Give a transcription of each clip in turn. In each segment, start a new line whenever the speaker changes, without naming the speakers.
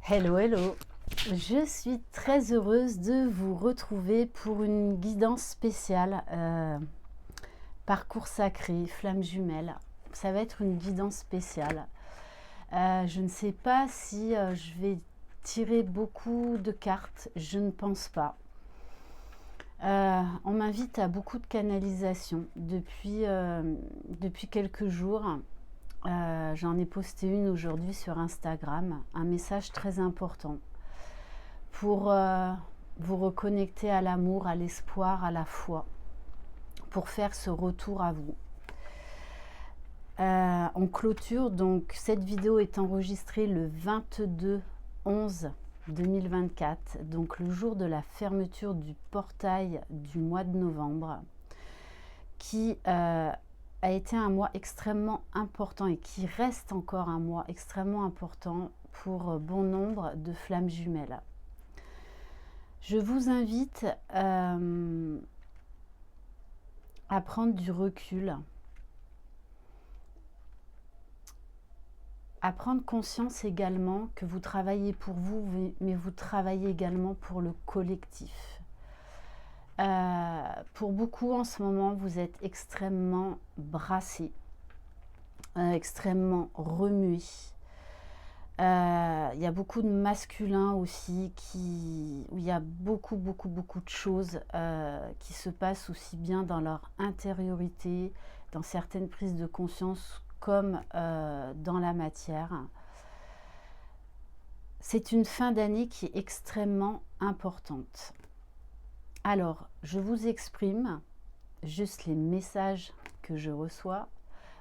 Hello, hello! Je suis très heureuse de vous retrouver pour une guidance spéciale parcours sacré, flamme jumelle. Ça va être une guidance spéciale. Je ne sais pas si je vais tirer beaucoup de cartes, je ne pense pas. On m'invite à beaucoup de canalisation depuis quelques jours. J'en ai posté une aujourd'hui sur Instagram, un message très important pour vous reconnecter à l'amour, à l'espoir, à la foi, pour faire ce retour à vous. On clôture, donc cette vidéo est enregistrée le 22/11/2024, donc le jour de la fermeture du portail du mois de novembre, qui a été un mois extrêmement important et qui reste encore un mois extrêmement important pour bon nombre de flammes jumelles. Je vous invite à prendre du recul, à prendre conscience également que vous travaillez pour vous, mais vous travaillez également pour le collectif. Pour beaucoup en ce moment, vous êtes extrêmement brassés, extrêmement remués. Il y a beaucoup de masculins aussi où il y a beaucoup de choses qui se passent aussi bien dans leur intériorité, dans certaines prises de conscience comme dans la matière. C'est une fin d'année qui est extrêmement importante. Alors, je vous exprime juste les messages que je reçois,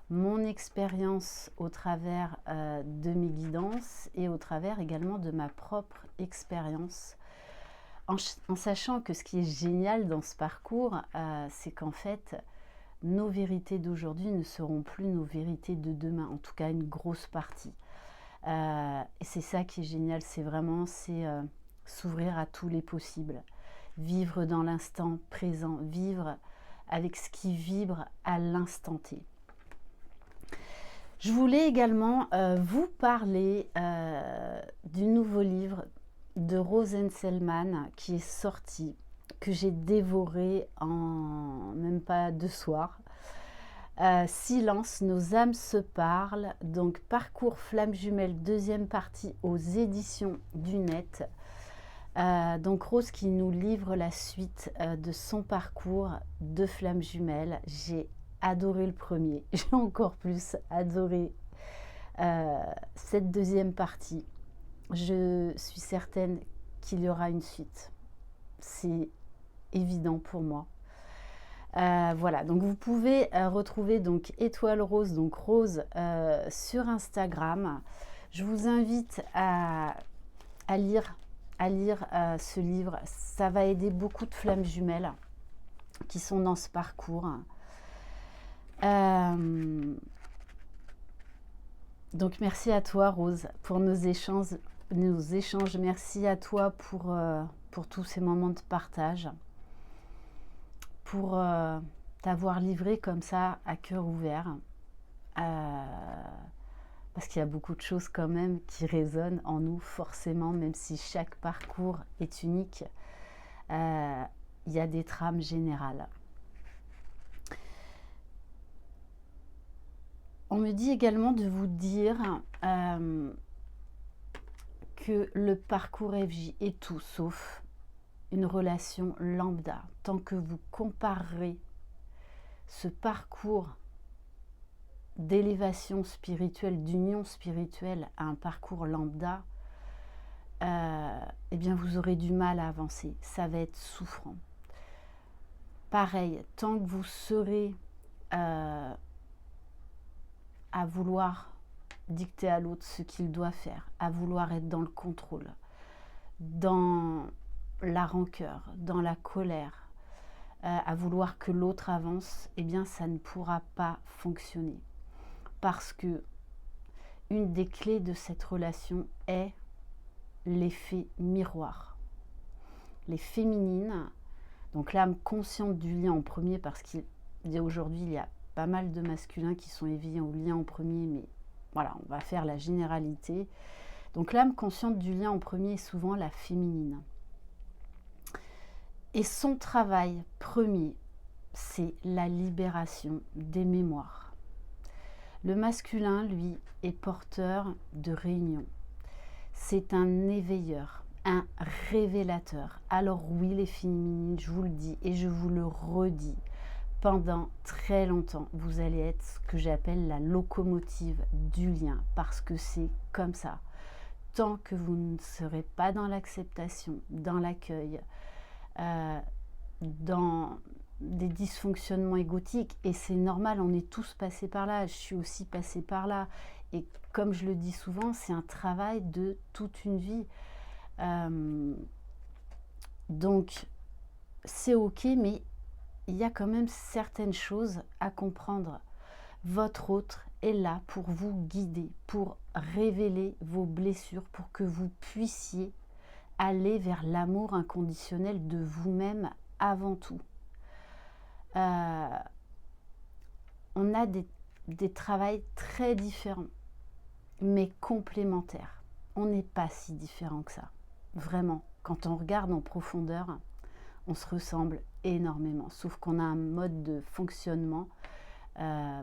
mon expérience au travers de mes guidances et au travers également de ma propre expérience, en sachant que ce qui est génial dans ce parcours, c'est qu'en fait, nos vérités d'aujourd'hui ne seront plus nos vérités de demain, en tout cas une grosse partie. Et c'est ça qui est génial, c'est s'ouvrir à tous les possibles, vivre dans l'instant présent, vivre avec ce qui vibre à l'instant T. Je voulais également vous parler du nouveau livre de Rose Enselman qui est sorti, que j'ai dévoré en même pas 2 soirs. Silence, nos âmes se parlent. Donc parcours flamme jumelle, deuxième partie aux éditions du Net. Donc Rose qui nous livre la suite de son parcours de flamme jumelle. J'ai adoré le premier, j'ai encore plus adoré cette deuxième partie. Je suis certaine qu'il y aura une suite, c'est évident pour moi. Voilà, donc vous pouvez retrouver donc Étoile Rose, donc Rose sur Instagram. Je vous invite à lire ce livre, ça va aider beaucoup de flammes jumelles qui sont dans ce parcours. Donc merci à toi Rose pour nos échanges. Merci à toi pour tous ces moments de partage, pour t'avoir livré comme ça à cœur ouvert, parce qu'il y a beaucoup de choses quand même qui résonnent en nous forcément, même si chaque parcours est unique, il y a des trames générales. On me dit également de vous dire que le parcours FJ est tout sauf une relation lambda. Tant que vous comparerez ce parcours d'élévation spirituelle, d'union spirituelle à un parcours lambda, eh bien vous aurez du mal à avancer. Ça va être souffrant. Pareil, tant que vous serez à vouloir dicter à l'autre ce qu'il doit faire, à vouloir être dans le contrôle, dans la rancœur, dans la colère, à vouloir que l'autre avance, eh bien ça ne pourra pas fonctionner. Parce que une des clés de cette relation est l'effet miroir. Les féminines, donc l'âme consciente du lien en premier, parce qu'aujourd'hui il y a pas mal de masculins qui sont éveillés au lien en premier, mais voilà, on va faire la généralité. Donc l'âme consciente du lien en premier est souvent la féminine. Et son travail premier, c'est la libération des mémoires. Le masculin, lui, est porteur de réunion. C'est un éveilleur, un révélateur. Alors oui, les féminines, je vous le dis et je vous le redis, pendant très longtemps, vous allez être ce que j'appelle la locomotive du lien, parce que c'est comme ça. Tant que vous ne serez pas dans l'acceptation, dans l'accueil, dans des dysfonctionnements égotiques, et c'est normal, on est tous passés par là, je suis aussi passée par là, et comme je le dis souvent, c'est un travail de toute une vie. Donc, c'est ok, mais il y a quand même certaines choses à comprendre. Votre autre est là pour vous guider, pour révéler vos blessures, pour que vous puissiez aller vers l'amour inconditionnel de vous-même avant tout. On a des travails très différents, mais complémentaires. On n'est pas si différents que ça. Vraiment, quand on regarde en profondeur, on se ressemble énormément, sauf qu'on a un mode de fonctionnement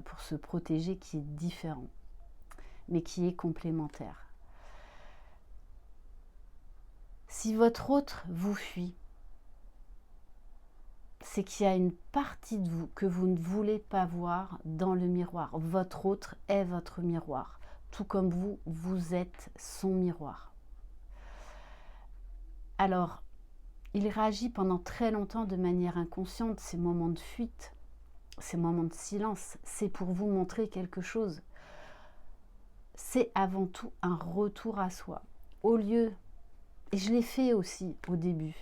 pour se protéger qui est différent, mais qui est complémentaire. Si votre autre vous fuit, c'est qu'il y a une partie de vous que vous ne voulez pas voir dans le miroir. Votre autre est votre miroir, tout comme vous, vous êtes son miroir. Alors, il réagit pendant très longtemps de manière inconsciente, ces moments de fuite, ces moments de silence, c'est pour vous montrer quelque chose. C'est avant tout un retour à soi. Au lieu, et je l'ai fait aussi au début,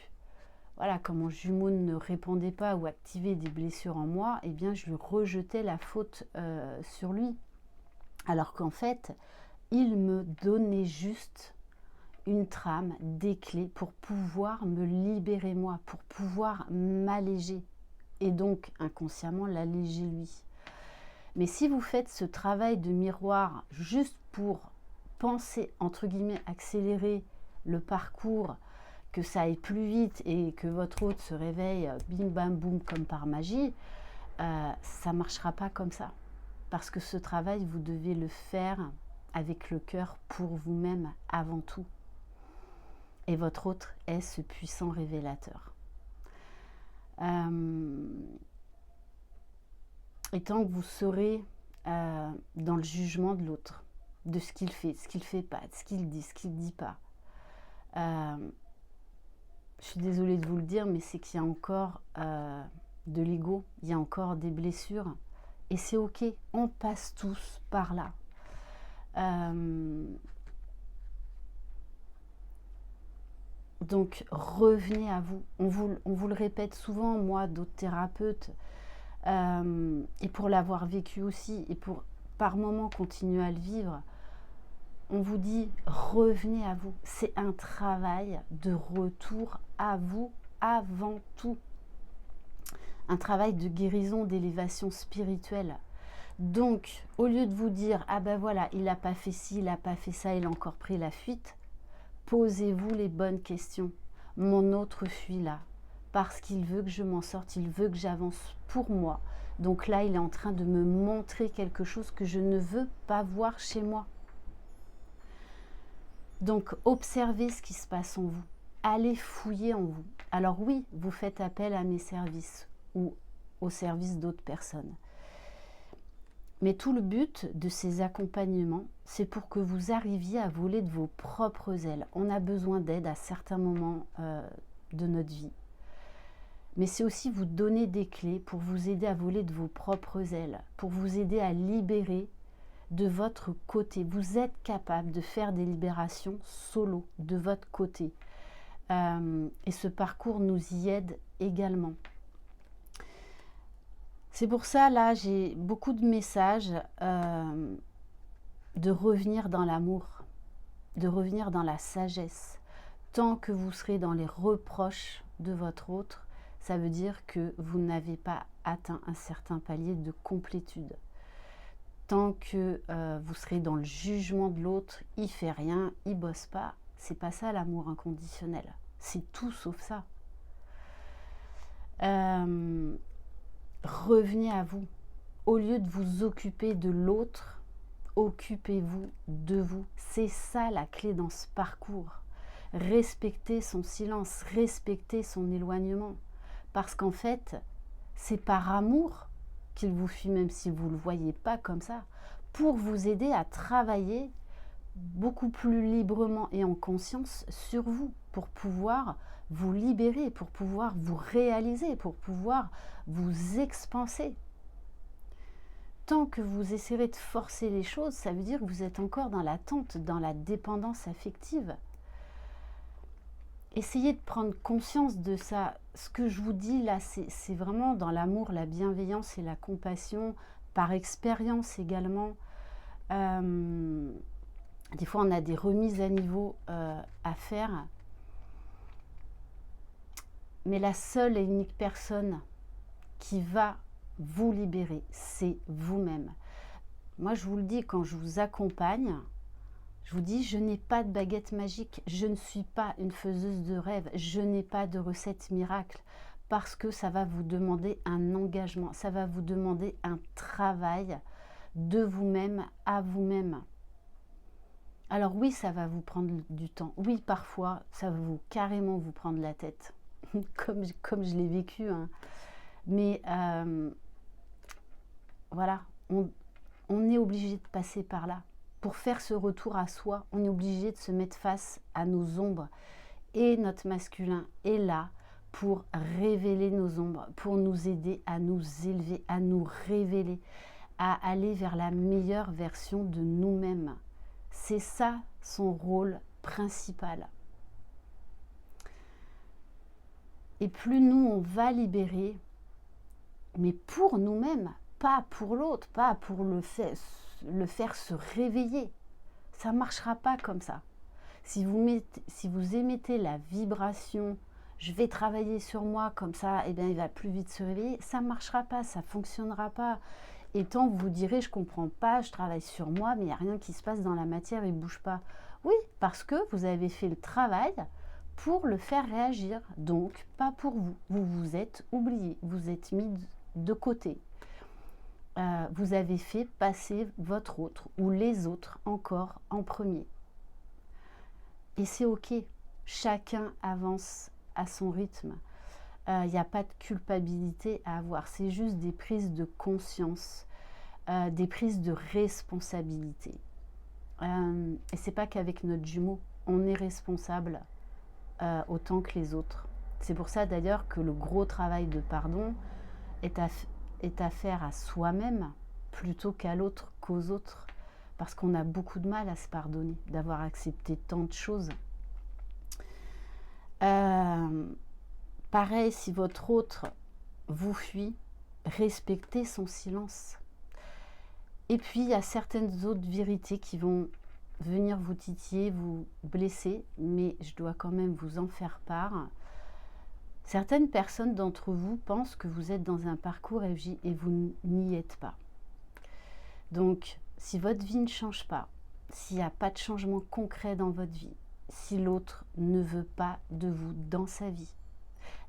voilà, quand mon jumeau ne répondait pas ou activait des blessures en moi, eh bien je lui rejetais la faute sur lui. Alors qu'en fait, il me donnait juste une trame, des clés pour pouvoir me libérer moi, pour pouvoir m'alléger. Et donc inconsciemment l'alléger lui. Mais si vous faites ce travail de miroir juste pour penser, entre guillemets, accélérer le parcours, que ça aille plus vite et que votre autre se réveille bim bam boum comme par magie, ça ne marchera pas comme ça. Parce que ce travail, vous devez le faire avec le cœur pour vous-même avant tout. Et votre autre est ce puissant révélateur. Et tant que vous serez dans le jugement de l'autre, de ce qu'il fait, ce qu'il ne fait pas, de ce qu'il dit, ce qu'il ne dit pas, je suis désolée de vous le dire, mais c'est qu'il y a encore de l'ego, il y a encore des blessures, et c'est ok, on passe tous par là. Donc revenez à vous. On vous le répète souvent, moi, d'autres thérapeutes, et pour l'avoir vécu aussi, et pour par moments continuer à le vivre, on vous dit revenez à vous. C'est un travail de retour à vous avant tout. Un travail de guérison, d'élévation spirituelle. Donc, au lieu de vous dire ah ben voilà, il n'a pas fait ci, il n'a pas fait ça, il a encore pris la fuite, posez-vous les bonnes questions. Mon autre fuit là, parce qu'il veut que je m'en sorte, il veut que j'avance pour moi. Donc là, il est en train de me montrer quelque chose que je ne veux pas voir chez moi. Donc, observez ce qui se passe en vous. Allez fouiller en vous. Alors oui, vous faites appel à mes services ou au service d'autres personnes. Mais tout le but de ces accompagnements, c'est pour que vous arriviez à voler de vos propres ailes. On a besoin d'aide à certains moments de notre vie. Mais c'est aussi vous donner des clés pour vous aider à voler de vos propres ailes, pour vous aider à libérer de votre côté. Vous êtes capable de faire des libérations solo, de votre côté. Et ce parcours nous y aide également. C'est pour ça, là, j'ai beaucoup de messages de revenir dans l'amour, de revenir dans la sagesse. Tant que vous serez dans les reproches de votre autre, ça veut dire que vous n'avez pas atteint un certain palier de complétude. Tant que vous serez dans le jugement de l'autre, il fait rien, il bosse pas, c'est pas ça l'amour inconditionnel. C'est tout sauf ça. Revenez à vous. Au lieu de vous occuper de l'autre, occupez-vous de vous. C'est ça la clé dans ce parcours. Respectez son silence, respectez son éloignement. Parce qu'en fait, c'est par amour qu'il vous fuit, même si vous ne le voyez pas comme ça, pour vous aider à travailler beaucoup plus librement et en conscience sur vous, pour pouvoir vous libérer, pour pouvoir vous réaliser, pour pouvoir vous expanser. Tant que vous essaierez de forcer les choses, ça veut dire que vous êtes encore dans l'attente, dans la dépendance affective. Essayez de prendre conscience de ça. Ce que je vous dis là, c'est vraiment dans l'amour, la bienveillance et la compassion, par expérience également. Des fois, on a des remises à niveau à faire. Mais la seule et unique personne qui va vous libérer, c'est vous-même. Moi, je vous le dis, quand je vous accompagne, je vous dis, je n'ai pas de baguette magique, je ne suis pas une faiseuse de rêves, je n'ai pas de recette miracle, parce que ça va vous demander un engagement, ça va vous demander un travail de vous-même à vous-même. Alors oui, ça va vous prendre du temps. Oui, parfois, ça va carrément vous prendre la tête, comme je l'ai vécu. Hein. Mais voilà, on est obligé de passer par là. Pour faire ce retour à soi, on est obligé de se mettre face à nos ombres. Et notre masculin est là pour révéler nos ombres, pour nous aider à nous élever, à nous révéler, à aller vers la meilleure version de nous-mêmes. C'est ça son rôle principal. Et plus nous, on va libérer, mais pour nous-mêmes, pas pour l'autre, pas pour le faire se réveiller. Ça ne marchera pas comme ça. Si vous émettez la vibration, je vais travailler sur moi comme ça, eh bien, il va plus vite se réveiller, ça ne marchera pas, ça ne fonctionnera pas. Et tant que vous direz, je ne comprends pas, je travaille sur moi, mais il n'y a rien qui se passe dans la matière, il ne bouge pas. Oui, parce que vous avez fait le travail pour le faire réagir, donc pas pour vous. Vous vous êtes oublié, vous êtes mis de côté. Vous avez fait passer votre autre ou les autres encore en premier. Et c'est ok, chacun avance à son rythme. Il n'y a pas de culpabilité à avoir, c'est juste des prises de conscience, des prises de responsabilité. Et c'est pas qu'avec notre jumeau, on est responsable autant que les autres. C'est pour ça d'ailleurs que le gros travail de pardon est à faire à soi-même plutôt qu'à l'autre, qu'aux autres. Parce qu'on a beaucoup de mal à se pardonner, d'avoir accepté tant de choses. Pareil, si votre autre vous fuit, respectez son silence. Et puis, il y a certaines autres vérités qui vont venir vous titiller, vous blesser, mais je dois quand même vous en faire part. Certaines personnes d'entre vous pensent que vous êtes dans un parcours FJ et vous n'y êtes pas. Donc, si votre vie ne change pas, s'il n'y a pas de changement concret dans votre vie, si l'autre ne veut pas de vous dans sa vie,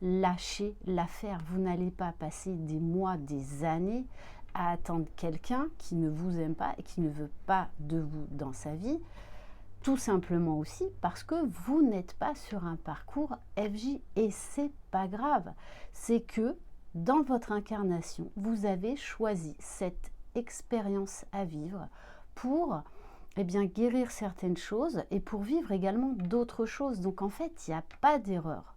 lâchez l'affaire. Vous n'allez pas passer des mois, des années à attendre quelqu'un qui ne vous aime pas et qui ne veut pas de vous dans sa vie, tout simplement aussi parce que vous n'êtes pas sur un parcours FJ et c'est pas grave. C'est que dans votre incarnation, vous avez choisi cette expérience à vivre pour guérir certaines choses et pour vivre également d'autres choses. Donc en fait, il n'y a pas d'erreur.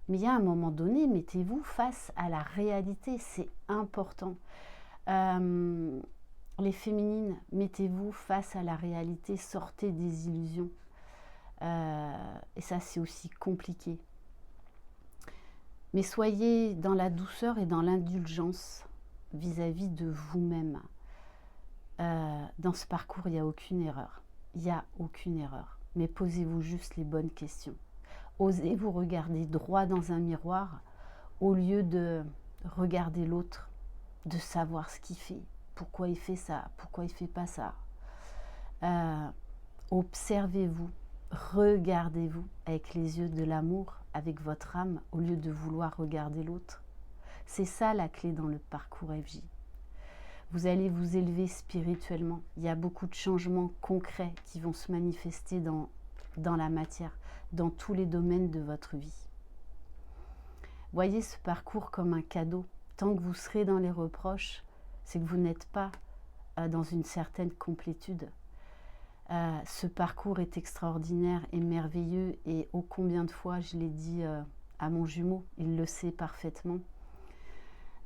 Mais il y a un moment donné, mettez-vous face à la réalité, c'est important. Les féminines, mettez-vous face à la réalité, sortez des illusions. Et ça, c'est aussi compliqué. Mais soyez dans la douceur et dans l'indulgence vis-à-vis de vous-même. Dans ce parcours, il n'y a aucune erreur. Il n'y a aucune erreur. Mais posez-vous juste les bonnes questions. Osez vous regarder droit dans un miroir au lieu de regarder l'autre, de savoir ce qu'il fait, pourquoi il fait ça, pourquoi il fait pas ça. Observez-vous, regardez-vous avec les yeux de l'amour, avec votre âme, au lieu de vouloir regarder l'autre. C'est ça la clé dans le parcours FJ. Vous allez vous élever spirituellement. Il y a beaucoup de changements concrets qui vont se manifester dans la matière, dans tous les domaines de votre vie. Voyez ce parcours comme un cadeau. Tant que vous serez dans les reproches, c'est que vous n'êtes pas dans une certaine complétude. Ce parcours est extraordinaire et merveilleux, et ô combien de fois je l'ai dit à mon jumeau, il le sait parfaitement.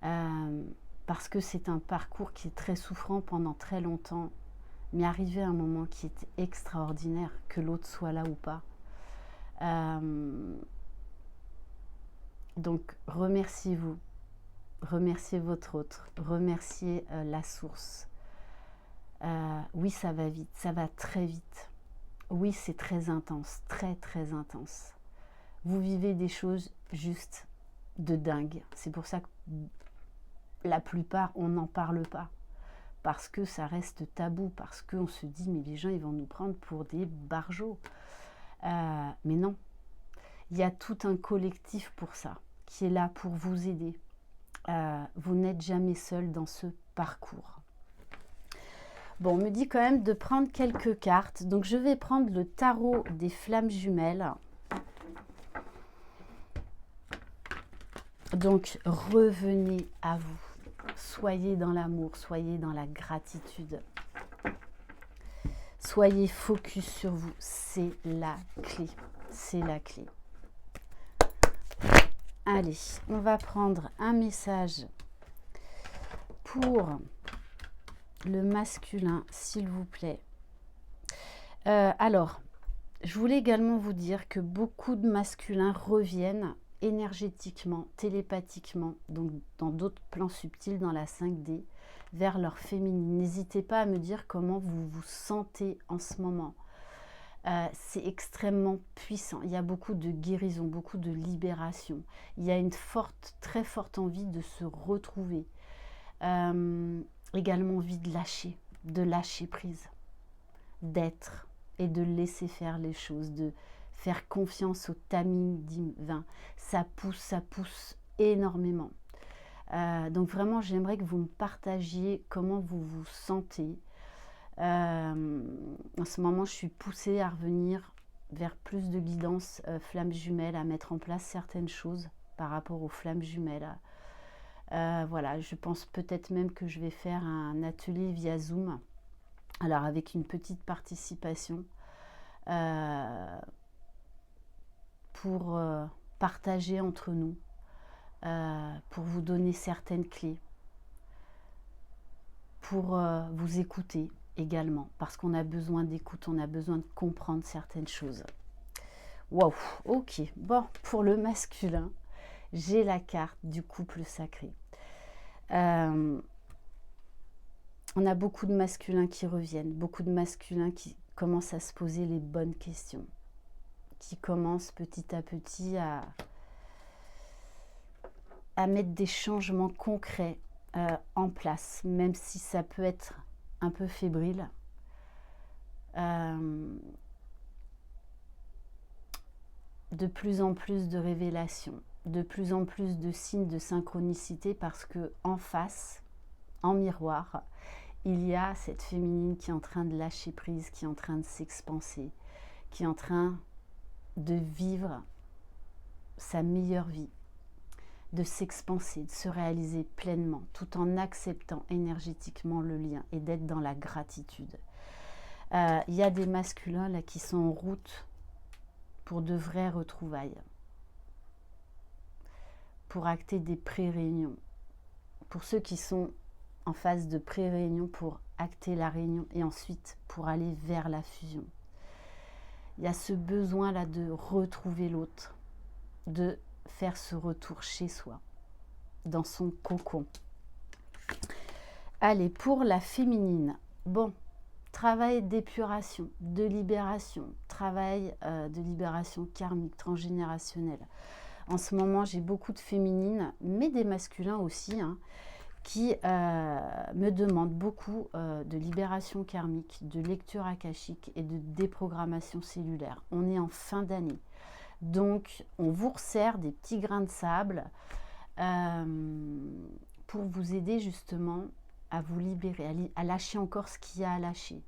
Parce que c'est un parcours qui est très souffrant pendant très longtemps, mais arrivé à un moment qui est extraordinaire, que l'autre soit là ou pas. Donc remerciez-vous, remerciez votre autre, remerciez la source. Oui, ça va vite, ça va très vite. Oui, c'est très intense, très très intense. Vous vivez des choses juste de dingue. C'est pour ça que la plupart, on n'en parle pas. Parce que ça reste tabou, parce qu'on se dit, mais les gens, ils vont nous prendre pour des barjots. Mais non, il y a tout un collectif pour ça, qui est là pour vous aider. Vous n'êtes jamais seul dans ce parcours. Bon, on me dit quand même de prendre quelques cartes. Donc, je vais prendre le tarot des flammes jumelles. Donc, revenez à vous. Soyez dans l'amour, soyez dans la gratitude. Soyez focus sur vous. C'est la clé. C'est la clé. Allez, on va prendre un message pour le masculin, s'il vous plaît. Alors, je voulais également vous dire que beaucoup de masculins reviennent énergétiquement, télépathiquement, donc dans d'autres plans subtils, dans la 5D, vers leur féminine. N'hésitez pas à me dire comment vous vous sentez en ce moment. C'est extrêmement puissant. Il y a beaucoup de guérison, beaucoup de libération. Il y a une forte, très forte envie de se retrouver. Également envie de lâcher prise, d'être et de laisser faire les choses, de faire confiance au timing divin. Ça pousse énormément. Donc vraiment, j'aimerais que vous me partagiez comment vous vous sentez. En ce moment, je suis poussée à revenir vers plus de guidance flammes jumelles, à mettre en place certaines choses par rapport aux flammes jumelles. Voilà, je pense peut-être même que je vais faire un atelier via Zoom, alors avec une petite participation, pour partager entre nous, pour vous donner certaines clés, pour vous écouter également, parce qu'on a besoin d'écoute, on a besoin de comprendre certaines choses. Waouh, ok, bon, pour le masculin, j'ai la carte du couple sacré. On a beaucoup de masculins qui reviennent, beaucoup de masculins qui commencent à se poser les bonnes questions, qui commencent petit à petit à mettre des changements concrets en place, même si ça peut être un peu fébrile. De plus en plus de révélations, de plus en plus de signes de synchronicité, parce que en face, en miroir, il y a cette féminine qui est en train de lâcher prise, qui est en train de s'expanser, qui est en train de vivre sa meilleure vie, de s'expanser, de se réaliser pleinement, tout en acceptant énergétiquement le lien et d'être dans la gratitude. Il y a des masculins là qui sont en route pour de vraies retrouvailles, pour acter des pré-réunions, pour ceux qui sont en phase de pré-réunion, pour acter la réunion et ensuite pour aller vers la fusion. Il y a ce besoin-là de retrouver l'autre, de faire ce retour chez soi, dans son cocon. Allez, pour la féminine, bon, travail d'épuration, de libération, travail de libération karmique, transgénérationnelle. En ce moment, j'ai beaucoup de féminines, mais des masculins aussi, hein, qui me demande beaucoup de libération karmique, de lecture akashique et de déprogrammation cellulaire. On est en fin d'année. Donc, on vous resserre des petits grains de sable pour vous aider justement à vous libérer, à lâcher encore ce qu'il y a à lâcher.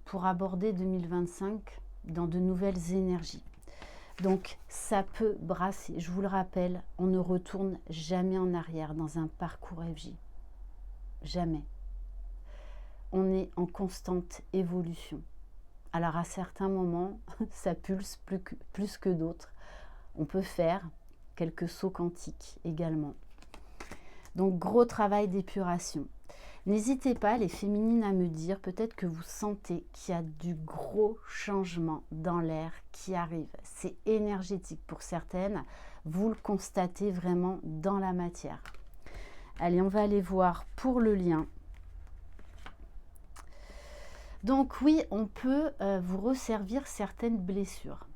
Pour aborder 2025 dans de nouvelles énergies. Donc, ça peut brasser. Je vous le rappelle, on ne retourne jamais en arrière dans un parcours FJ. Jamais. On est en constante évolution. Alors, à certains moments, ça pulse plus que d'autres. On peut faire quelques sauts quantiques également. Donc, gros travail d'épuration. N'hésitez pas, les féminines, à me dire peut-être que vous sentez qu'il y a du gros changement dans l'air qui arrive. C'est énergétique pour certaines. Vous le constatez vraiment dans la matière. Allez, on va aller voir pour le lien. Donc oui, on peut vous resservir certaines blessures.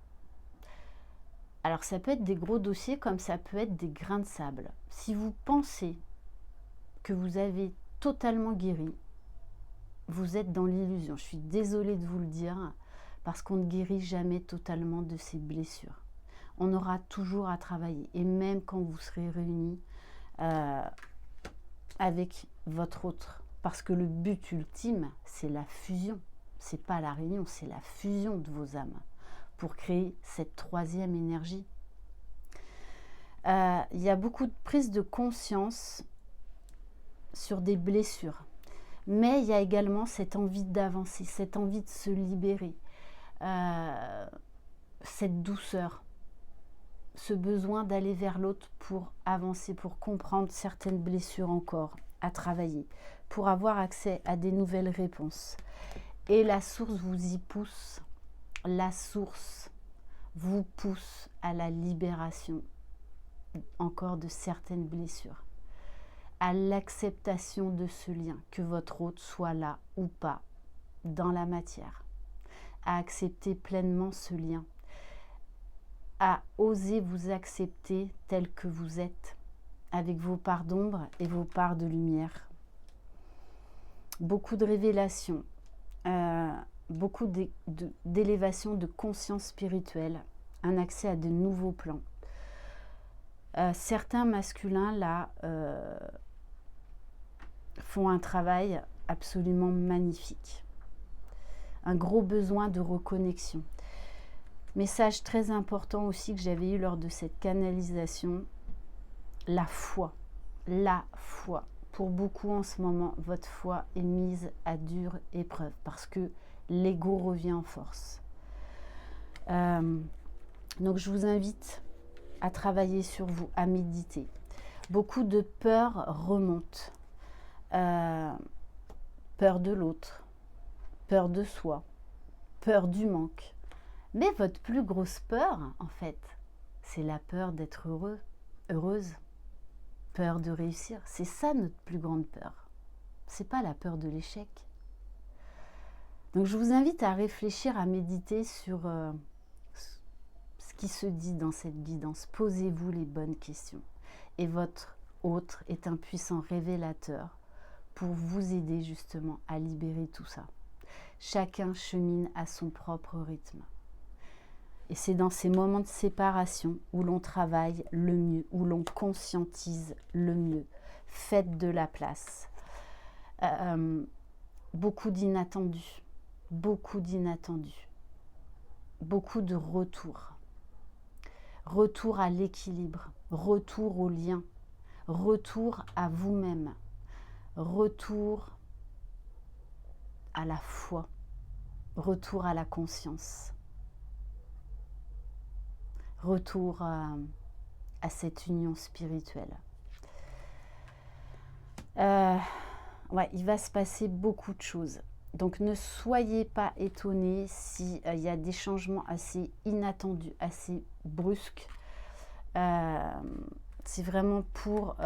Alors ça peut être des gros dossiers comme ça peut être des grains de sable. Si vous pensez que vous avez totalement guéri, vous êtes dans l'illusion. Je suis désolée de vous le dire, parce qu'on ne guérit jamais totalement de ces blessures. On aura toujours à travailler. Et même quand vous serez réunis avec votre autre. Parce que le but ultime, c'est la fusion. C'est pas la réunion, c'est la fusion de vos âmes. Pour créer cette troisième énergie. Il y a beaucoup de prise de conscience sur des blessures. Mais il y a également cette envie d'avancer, cette envie de se libérer, cette douceur, ce besoin d'aller vers l'autre pour avancer, pour comprendre certaines blessures encore à travailler, pour avoir accès à des nouvelles réponses. Et la source vous y pousse, la source vous pousse à la libération encore de certaines blessures, à l'acceptation de ce lien, que votre hôte soit là ou pas, dans la matière, à accepter pleinement ce lien, à oser vous accepter tel que vous êtes, avec vos parts d'ombre et vos parts de lumière. Beaucoup de révélations, beaucoup d'élévation de conscience spirituelle, un accès à de nouveaux plans. Certains masculins, là, font un travail absolument magnifique. Un gros besoin de reconnexion. Message très important aussi que j'avais eu lors de cette canalisation, la foi. La foi. Pour beaucoup en ce moment, votre foi est mise à dure épreuve parce que l'ego revient en force. Donc je vous invite à travailler sur vous, à méditer. Beaucoup de peurs remontent. Peur de l'autre, peur de soi, peur du manque. Mais votre plus grosse peur, en fait, c'est la peur d'être heureux, heureuse, peur de réussir. C'est ça notre plus grande peur. C'est pas la peur de l'échec. Donc je vous invite à réfléchir, à méditer sur ce qui se dit dans cette guidance. Posez-vous les bonnes questions. Et votre autre est un puissant révélateur pour vous aider justement à libérer tout ça. Chacun chemine à son propre rythme. Et c'est dans ces moments de séparation où l'on travaille le mieux, où l'on conscientise le mieux. Faites de la place. Beaucoup d'inattendus. Beaucoup d'inattendus. Beaucoup de retours. Retour à l'équilibre. Retour au lien. Retour à vous-même. Retour à la foi. Retour à la conscience. Retour à cette union spirituelle. Ouais, il va se passer beaucoup de choses. Donc ne soyez pas étonnés s'il y a des changements assez inattendus, assez brusques. C'est vraiment pour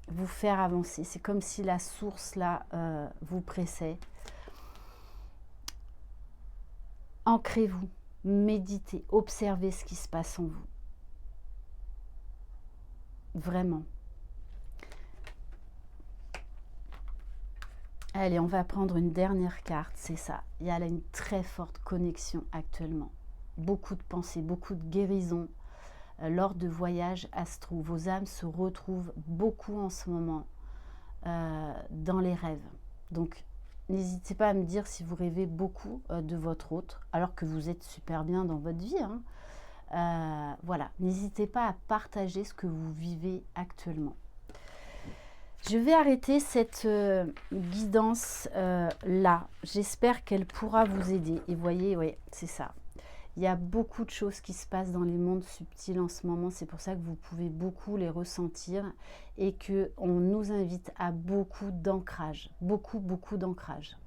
vous faire avancer. C'est comme si la source là vous pressait. Ancrez-vous. Méditez, observez ce qui se passe en vous. Vraiment. Allez, on va prendre une dernière carte, c'est ça. Il y a là une très forte connexion actuellement. Beaucoup de pensées, beaucoup de guérison. Lors de voyages astraux, vos âmes se retrouvent beaucoup en ce moment dans les rêves. Donc, n'hésitez pas à me dire si vous rêvez beaucoup de votre autre, alors que vous êtes super bien dans votre vie. Voilà, n'hésitez pas à partager ce que vous vivez actuellement. Je vais arrêter cette guidance là. J'espère qu'elle pourra vous aider. Et voyez, oui, c'est ça. Il y a beaucoup de choses qui se passent dans les mondes subtils en ce moment. C'est pour ça que vous pouvez beaucoup les ressentir et qu'on nous invite à beaucoup d'ancrage. Beaucoup d'ancrage.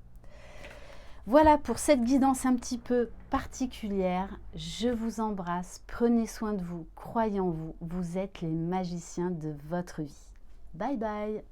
Voilà pour cette guidance un petit peu particulière. Je vous embrasse. Prenez soin de vous. Croyez en vous. Vous êtes les magiciens de votre vie. Bye bye.